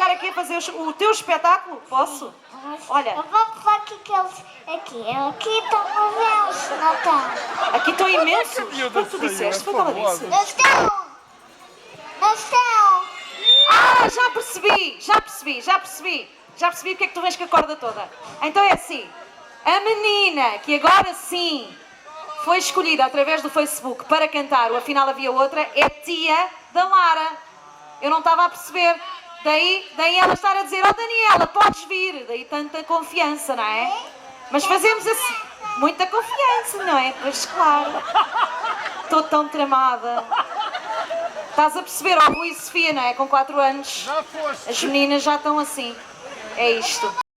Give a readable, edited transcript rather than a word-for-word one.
estar aqui a fazer o teu espetáculo? Posso? Olha. Eu vou falar que eles aqui estão imensos, não estão? Aqui estão imensos. O que tu disseste? Foi o que ela disse. Não estão! Não estão! Ah, já percebi porque é que tu vens com a corda toda. Então é assim, a menina que agora sim foi escolhida através do Facebook para cantar o Afinal Havia Outra é tia da Lara. Eu não estava a perceber. Daí ela estar a dizer, oh Daniela, podes vir. Daí tanta confiança, não é? Mas fazemos assim, muita confiança, não é? Pois claro. Estou tão tramada. Estás a perceber, ó, Rui e Sofia, não é? Com 4 anos, as meninas já estão assim. É isto.